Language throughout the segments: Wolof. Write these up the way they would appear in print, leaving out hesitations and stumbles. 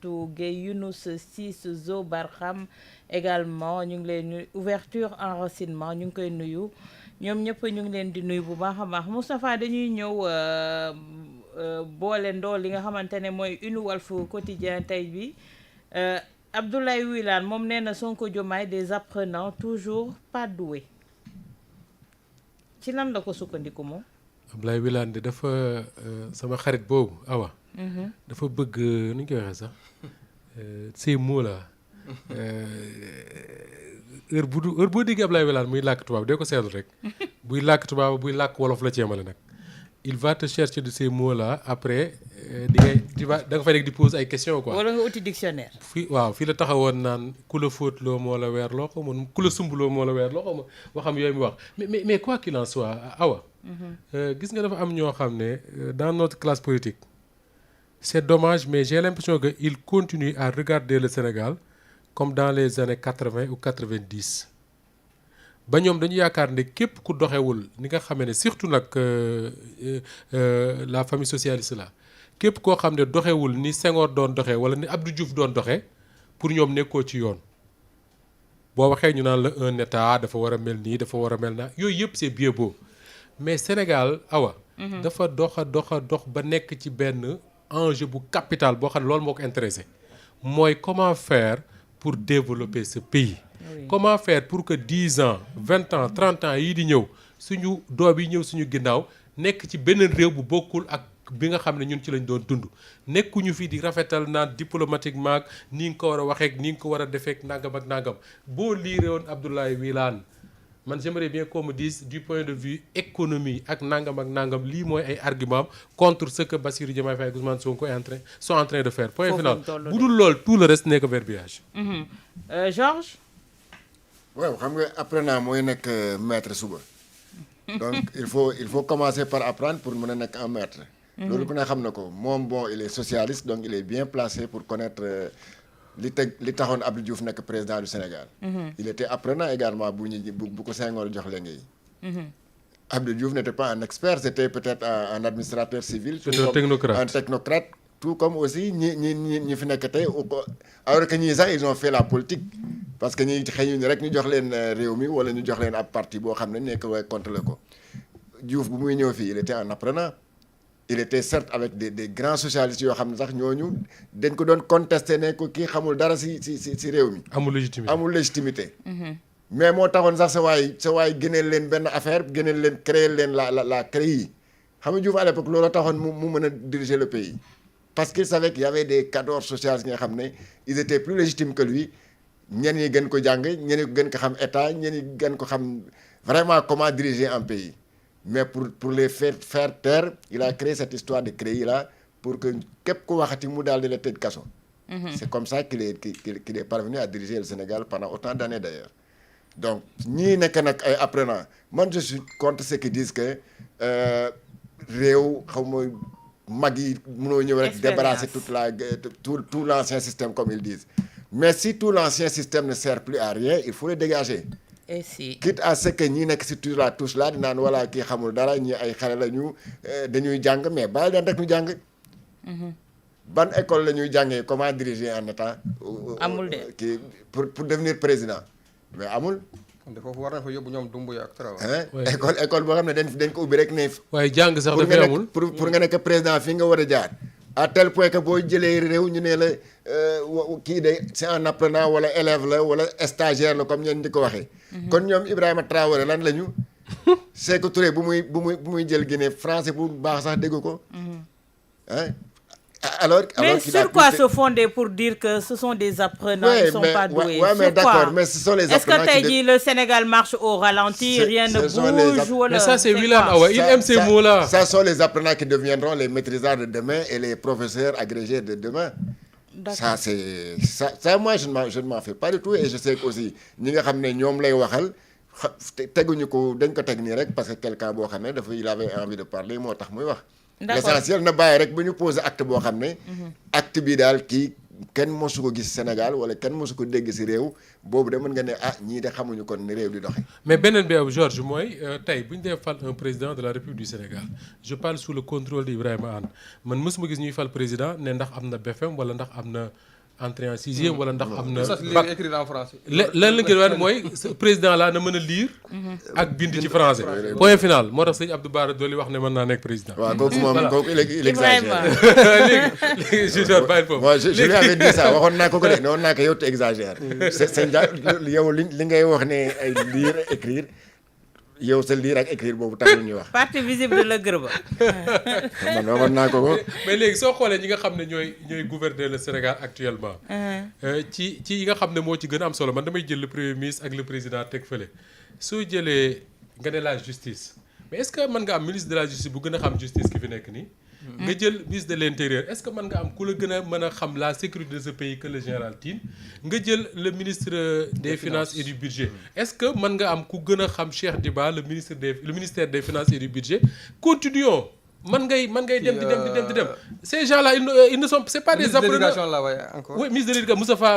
Fatou Gueye Younous Ciss Zo Barham également ñu ngi leen nuyu ouverture enracinement ñu ngi koy nuyu ñoom ñëpp ñu ngi leen di nuyu bu baax a baax Moustapha dañuy ñëw boole ndoo li nga xamante ne mooy une Walf Quotidien tey bi Abdoulaye Wilane moom nee na Sonko Diomaye des apprenants toujours pas doués ci lan la ko sukkandiku moom. Abdoulaye Wilane de dafa sama xarit boobu awa dafa bëgg nu ñu koy waxee sax ces mots là heure boo déggee Abdoulaye Wilane muy làkk tubaab dee ko seetlu rek buy làkk tubaab buy làkk wolof la ci yemale nag il va te chercher de ces mots là après da nga fay rek di pose ay questions quoi. wala nga uti dictionnaire. fii la taxawoon naan ku la fóotloo moo la weer loo ko mën ku la sumbuloo moo la weer loo ko waxam yooyu mu wax mais quoi qu'il en soit awa. gis nga dafa am ñoo xam ne dans notre classe politique c'est dommage mais j'ai l'impression que il continue à regarder le Sénégal comme dans les années 80 ou 90 ba ñoom dañu yaakaar ne képp ku doxewul ni nga xamee ne surtout nag la famille socialiste là képp koo xam ne doxewul ni Senghor doon doxee wala ni Abdou Diouf doon doxee pour ñoom nekkoo ci yoon boo waxee ñu naan la un état dafa war a mel nii dafa war a mel naa yooyu yëpp c'est bien beau mais Sénégal awa dafa dox ba nekk ci benn enjeu bu capital boo xam ne loolu moo ko intéressé mooy comment faire pour développer ce pays. Oui. Comment faire pour que 10 ans 20 ans 30 ans yii di ñëw suñu doom yi ñëw suñu ginnaaw nekk ci beneen réew bu bokkul ak bi nga xam ne ñun ci lañ doon dund nekkuñu fii di rafetal naan diplomatiquement ak ni nga ko war a waxeek ni nga ko war a defeek nangam ak nangam boo liiree woon Abdoulaye Wilane man j'aimerais bien qu'on me dise du point de vue économie ak nangam lii mooy ay argument contre ce que Bassirou Diomaye Faye ak Ousmane Sonko sont en train de faire point final bu dul lool tout le reste n'est que verbiage. Georges. waaw xam nga apprenant mooy nekk maître suba donc il faut commencer par apprendre pour mën a nekk un maître. loolu ku ne xam na ko moom bon il est socialiste donc il est bien placé pour connaître li taxoon Abdou Diouf nekk président du Sénégal. Il était apprenant également bu ko Senghor jox léegi. Abdou Diouf n'était pas un expert c'était peut-être un administrateur civil. Un technocrate tout comme aussi ñi fi nekk tey alors que ñii sax ils ont fait la politique parce que ñi xëy ñu rek ñu jox leen réew mi wala ñu jox leen ab parti boo xam ne nekk waaye contrôler ko Diouf bu muy ñëw fii il était un apprenant. Il était certes avec des grands socialistes yoo xam ne sax ñooñu dañ ko doon contesté ne ko kii xamul dara si réew mi. amul légitimité. mais moo taxoon sax sa waay génneel leen benn affaire génneel leen créer leen la CREI xam nga Diouf à l'époque loolu taxoon mu mën a diriger le pays. parce qu'il savait qu'il y avait des cadres socialistes nga xam ne ils étaient plus légitimes que lui ñenn ñi gën ko jàng ñenn ñi gën ko xam état ñenn ñi gën ko xam vraiment comment diriger un pays. mais pour les faire taire il a créé cette histoire de CREI là pour que képp ku waxati mu daal di la tëj kaso. C'est comme ça qu'il est parvenu à diriger le Sénégal pendant autant d'années d'ailleurs. Donc ñii nekk nag ay apprenants man je suis contre ceux qui disent que réew xaw ma mag yi mënoo ñëw rek débarrasser tout l'ancien système comme ils disent mais si tout l'ancien système ne sert plus à rien il faut le dégager. Et si quitte à ce que ñi nekk si toujours la touche là dinaan wala kii xamul dara ñi ay xale la ñu dañuy jàng mais bàyyi leen rek ñu jàng. ban école la ñuy jàngee comment diriger un état. amul de kii pour devenir président mais amul. kon de foofu war na fa yóbbu ñoom Doumbouya ak Traoré. école boo xam ne dañ ko ubbi rek ne. waaye jàng sax dafay amul pour nga nekk président fii nga war a jaar. à tel point que boo jëlee réew ñu ne la kii de c'est un apprenant wala élève la wala stagiaire la comme ñeen di ko waxee. kon ñoom Ibrahima Traoré lan la ñu. Sékou Touré bu muy jël Guinée français bu baax sax dégg ko. Alors mais sur quoi se fonder pour dire que ce sont des apprenants ils sont pas doués mais d'accord mais ce sont les apprenants. Est-ce que tey jii le Sénégal marche au ralenti rien ne bouge wala. mais ça c'est Wilane Awa il aime ces mots-là. Ça sont les apprenants qui deviendront les maîtrisards de demain et les professeurs agrégés de demain. Ça c'est ça moi je ne m'en fais pas du tout et je sais que aussi ñi nga xam ne ñoom lay waxal teguñu ko dañ ko teg nii rek parce que quelqu'un boo xam ne dafa il avait envie de parler moo tax muy wax. L'essentiel na bàyyi rek bu ñu posé acte boo xam ne acte bi daal kii kenn mosu ko gis Sénégal wala kenn mosu ko dégg si réew boobu de mën nga ne ñii de xamuñu kon ni réew di doxe mais beneen bi Georges mooy tey bu ñu dee fal un président de la République du Sénégal je parle sous le contrôle d'Ibrahima Anne man mësuma gis ñuy fal président ne ndax am na BFM wala ndax am na entrée en sixième wala ndax am na. ça c'est lire écrire en français. lan la gën a mooy président la na mën a lire. ak bind ci français. point final moo tax sëñ Abdou Bara Dolly wax ne mën naa nekk président. waaw kooku moom kooku il exagère. léegi je bàyyi foofu. moi je lui avais dit ça waxoon naa ko de ne woon naa ko yow te exagère. yow li ngay wax ne ay lire écrire. yow sa lire ak écrire boobu taxul ñuy wax. partie visible de la gërëba. man waxoon naa ko ko. mais léegi soo xoolee ñi nga xam ne ñooy gouverner le Sénégal actuellement. ci yi nga xam ne moo ci gën a am solo man damay jël le premier ministre ak le président teg fële. soo jëlee nga ne la justice mais est-ce que mën nga am ministre de la justice bu gën a xam justice ki fi nekk nii. nga jël ministre de l'intérieur est-ce que mën nga am ku la gën a mën a xam la sécurité de ce pays que le général Tine nga jël le ministre des finances et du budget est-ce que mën nga am ku gën a xam Cheikh Diba le ministère des finances et du budget continuons man ngay dem di dem ces gens là ils ne sont c'est pas des apprenants oui ministre de l'éducation Moustapha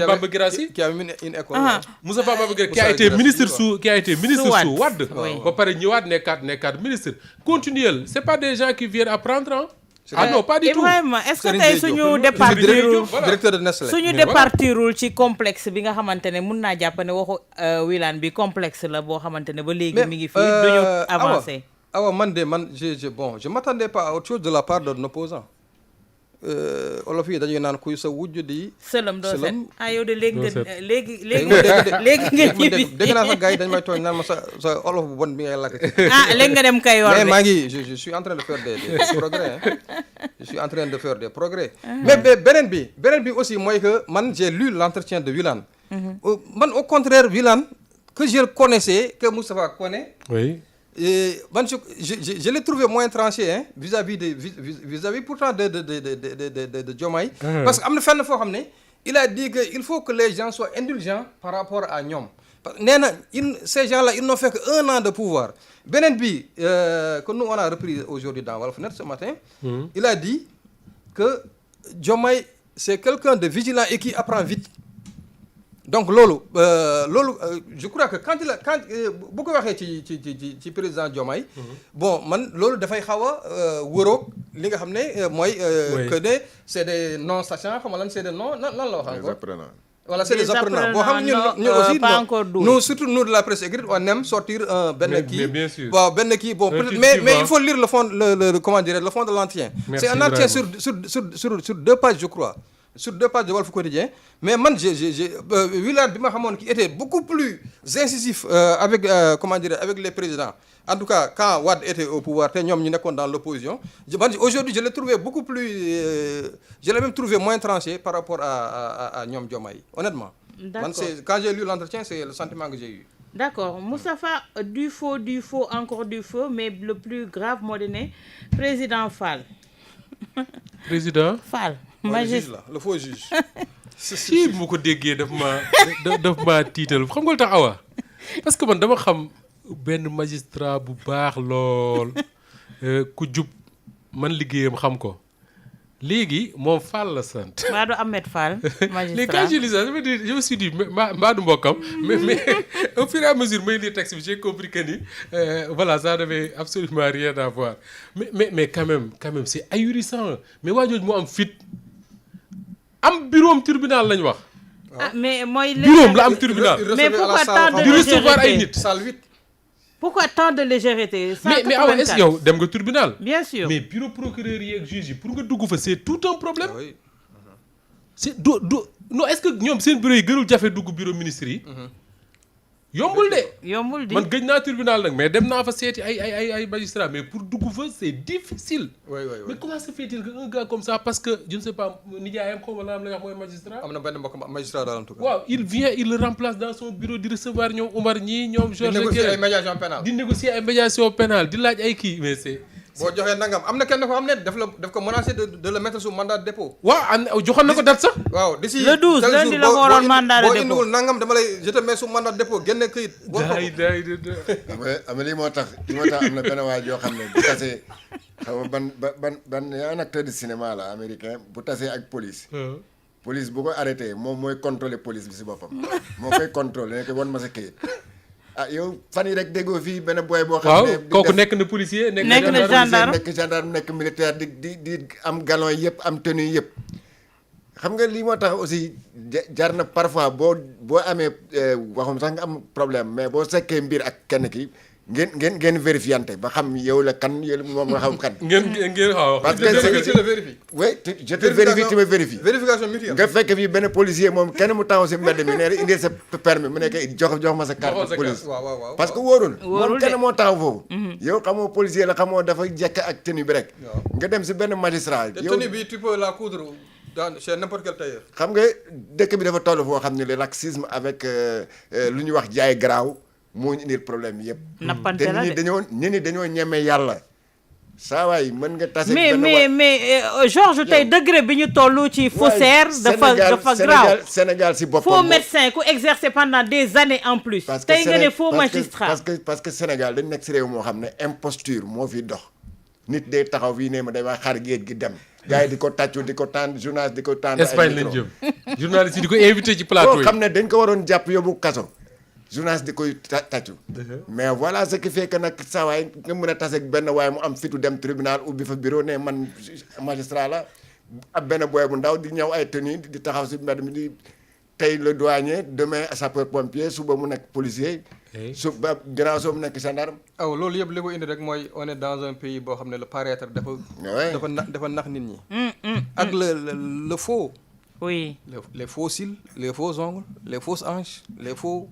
Bamba Guirassy qui a une école Moustapha Bamba Guirassy qui a été ministre sous Wade ba pare ñëwaat nekkaat ministre continuel c'est pas des gens qui viennent apprendre ah non pas du tout Ibrahima est-ce que tey suñu départirul directeur de Nestlé suñu départirul ci complexe bi nga xamante ne mun naa jàpp ne waxu Wilane bi complexe la boo xamante ne ba léegi mi ngi fii duñu avancer je m'attendais pas à autre chose de la part d'un opposant olof yi dañuy naan kuy sa wujj di sëlëm doo set yow de léegi nga léegi dégg naa sax gars yi dañ may tooñ naan ma sa olof bu bon bi ngay lakk léegi nga dem Kayor mais maa ngi je suis en train de faire des progrès je suis en train de faire des progrès mais beneen bi aussi mooy que man j'ai lu l'entretien de Wilane man au contraire Wilane que je connaissais que Moustapha connaît oui man je l'ai trouvé moins tranché vis-à-vis pourtant de Diomaye parce que am na fenn foo xam ne il a dit que il faut que les gens soient indulgents par rapport à ñoom nee na ces gens là ils n'ont fait que 1 an de pouvoir beneen bi que nous on a repris aujourd'hui dans Walfnet ce matin il a dit que Diomaye c'est quelqu'un de vigilant et qui apprend vite donc loolu je crois que quand bu ko waxee ci président Diomaye bon man loolu dafay xaw a wëroog li nga xam ne mooy que ne c'est des non sachants xam nga lan c'est des non lan la wax encore voilà c'est des apprenants boo xam ñun aussi nous surtout nous de la presse écrite on aime sortir benn kii waaw benn kii bon peut-être mais il faut lire le fond le comment dire le fond de l'entretien c'est un entretien sur 2 pages je crois sur 2 pages de Walf Quotidien mais man j'ai Wilane bi ma xamoon qui était beaucoup plus incisif avec comment dire avec les présidents en tout cas quand Wade était au pouvoir te ñoom ñu nekkoon dans l'opposition aujourd'hui je l'ai trouvé beaucoup plus je l'ai même trouvé moins tranché par rapport à ñoom Diomaye honnêtement man c'est quand j'ai lu l'entretien c'est le sentiment que j'ai eu d'accord Moustapha du faux encore du faux mais le plus grave moo di ne président Fall magistrat le faux juge si bu ma ko déggee daf ma tiital xam nga lu tax Awa parce que man dama xam benn magistrat bu baax lool ku jub man liggéeyam xam ko léegi moom Fall la sant. Mbaa du Ahmed Fall magistrat léegi quand je lis ça je me suis dit mbaa du mbokkam mais au fur et à mesure may lire texte bi j'ai compris que ni voilà ça n'avait absolument rien à voir mais quand même c'est ahurissant mais waa jooju moo am fit am bureau am tribunal lañ wax. mais mooy. bureau la am tribunal. mais pourquoi tant de di recevoir ay nit. salle 8. pourquoi tant de légèreté. mais awa est-ce yow dem nga tribunal. bien sûr mais bureau procureur yi ak juge yi pour nga dugg fa c'est tout un problème. oui. c'est non est-ce que ñoom seen bureau yi gënul jafe dugg bureau ministre yi. yombul de. man gëj naa tribunal nag mais dem naa fa seeti ay magistrat mais pour dugg fa c'est difficile. oui. mais comment se fait-il que un gars comme ça parce que je ne sais pas nijaayam xaw ma la am la wax mooy magistrat. am na benn mbokk magistrat daal en tout cas. waaw il vient il le remplace dans son bureau di recevoir ñoom Omar ñii ñoom. Georges di négocier ay médiation pénale di laaj ay kii mais c'est. boo joxee nangam am na kenn ko xam ne daf ko menacé de le mettre sous mandat de dépôt. waaw joxoon na ko date sax. waaw d'ici le 12 lundi la ko waroon mandat de dépôt boo indiwul nangam dama lay je te mets sous mandat de dépôt génne këyit. am na lii moo tax am na benn waay yoo xam ne bu tasee xaw ma ban un acteur de cinéma la américain bu tasee ak police. police bu ko arrêté moom mooy contrôler police bi si boppam. moo koy contrôler ne ko wan ma sa këyit. yow fan yi rek déggoo fii benn boy boo xam ne kooku nekk na policier nekk na gendarme nekk militaire di am galon yëpp am tenue yëpp xam nga lii moo tax aussi jar na parfois boo amee waxum sax nga am problème mais boo sekkee mbir ak kenn ki ngeen vérifiante ba xam yow la kan yow moom nga xam kan. ngeen xaw parce que je le vérifie. oui je te vérifie tu me vérifies. vérification mutuelle. nga fekk fii benn policier moom kenn mu taxaw si mbedd mi nee na indil sa permis mu nekk jox ma sa carte police. waaw parce que wóorul. wóorul moom kenn moo taxaw foofu. yow xamoo policier la xamoo dafa jekk ak tenue bi rek. nga dem si benn magistrat. te tenue bi tu peux la coudre dans chez n'importe quel tailleur. xam nga dëkk bi dafa toll foo xam ne le laxisme avec lu ñuy wax jaay garaaw moo ñu indil problème yëpp. nappante la de te nit ñi dañoo ñeme yàlla. saa waay mën nga tase. mais Georges tey degré bi ñu toll ci faussaire dafa grave. Sénégal si boppam faux médecin ku exercer pendant des années en plus. tey nga ne faux magistrat. parce que Sénégal dañ nekk si réew moo xam ne imposture moo fi dox. nit day taxaw fii ne ma day wax xar géej gi dem. gars yi di ko tàccu di ko tànn journaliste di ko tànn. Espagne lañ jëm journaliste yi di ko invité ci plateau yi. xam ne dañ ko waroon jàpp yóbbu kaso. journaliste di koy tàccu. mais voilà ce qui fait que nag saa waay nga mën a tase ak benn waaye mu am fitu dem tribunal ubbi fa bureau ne man magistrat la ab benn boy bu ndaw di ñëw ay tenue di taxaw si mbedd mi di tey le douanier demain sapeur pompier suba mu nekk policier. suba gannaaw soo mu nekk gendarme. loolu yëpp li ko indi rek mooy on est dans un pays boo xam ne le paraître dafa nax nit ñi. ak le faux. oui les faux cils les faux ongles les fausses hanches les faux.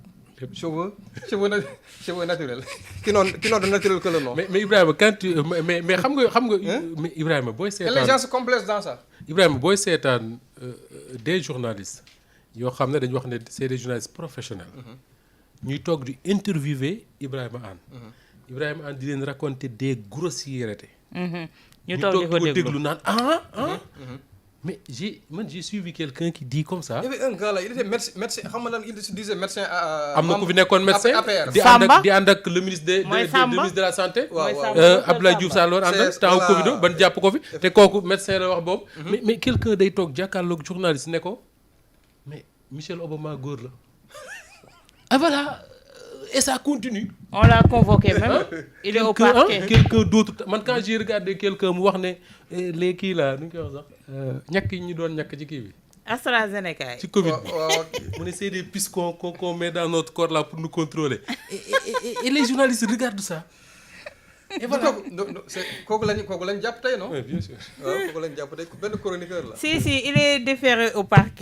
cheveux naturels qui n'ont de naturel que le nom. mais Ibrahima quand tu mais xam nga mais Ibrahima booy seetaan. et les gens se complaisent dans ça. Ibrahima booy seetaan des journalistes yoo xam ne dañu wax ne c'est des journalistes professionnels. ñuy toog di interviewer Ibrahima Anne. Ibrahima Anne di leen raconter des grossièretés. ñu toog di ko déglu naan mais j'ai suivi quelqu'un qui dit comme ça. il y avait un gars là il était médecin xam nga lan il se disait médecin. am na ku fi nekkoon médecin di ànd ak le ministre de la santé. Abdoulaye Diouf Sarr loolu ànd ak temps Covid ban jàpp ko fi te kooku médecin la wax boobu. mais quelqu'un day toog jàkkaarloog journaliste ne ko mais Michelle Obama góor la. ah voilà et ça continue. on l'a convoqué même. il est au parquet quelqu'un d'autre man quand j'ai regardé quelqu'un mu wax ne les kii là nu ñu koy wax sax ñàkk yi ñu doon ñàkk ci kii bi. AstraZeneca ci Covid bi mu ne c'est des puces qu'on met dans notre corps là pour nous contrôler et les journalistes regardent ça. et voilà kooku lañ jàpp tey non. oui bien sûr. waaw kooku lañ jàpp tey benn chroniqueur la. si il est déféré au parquet.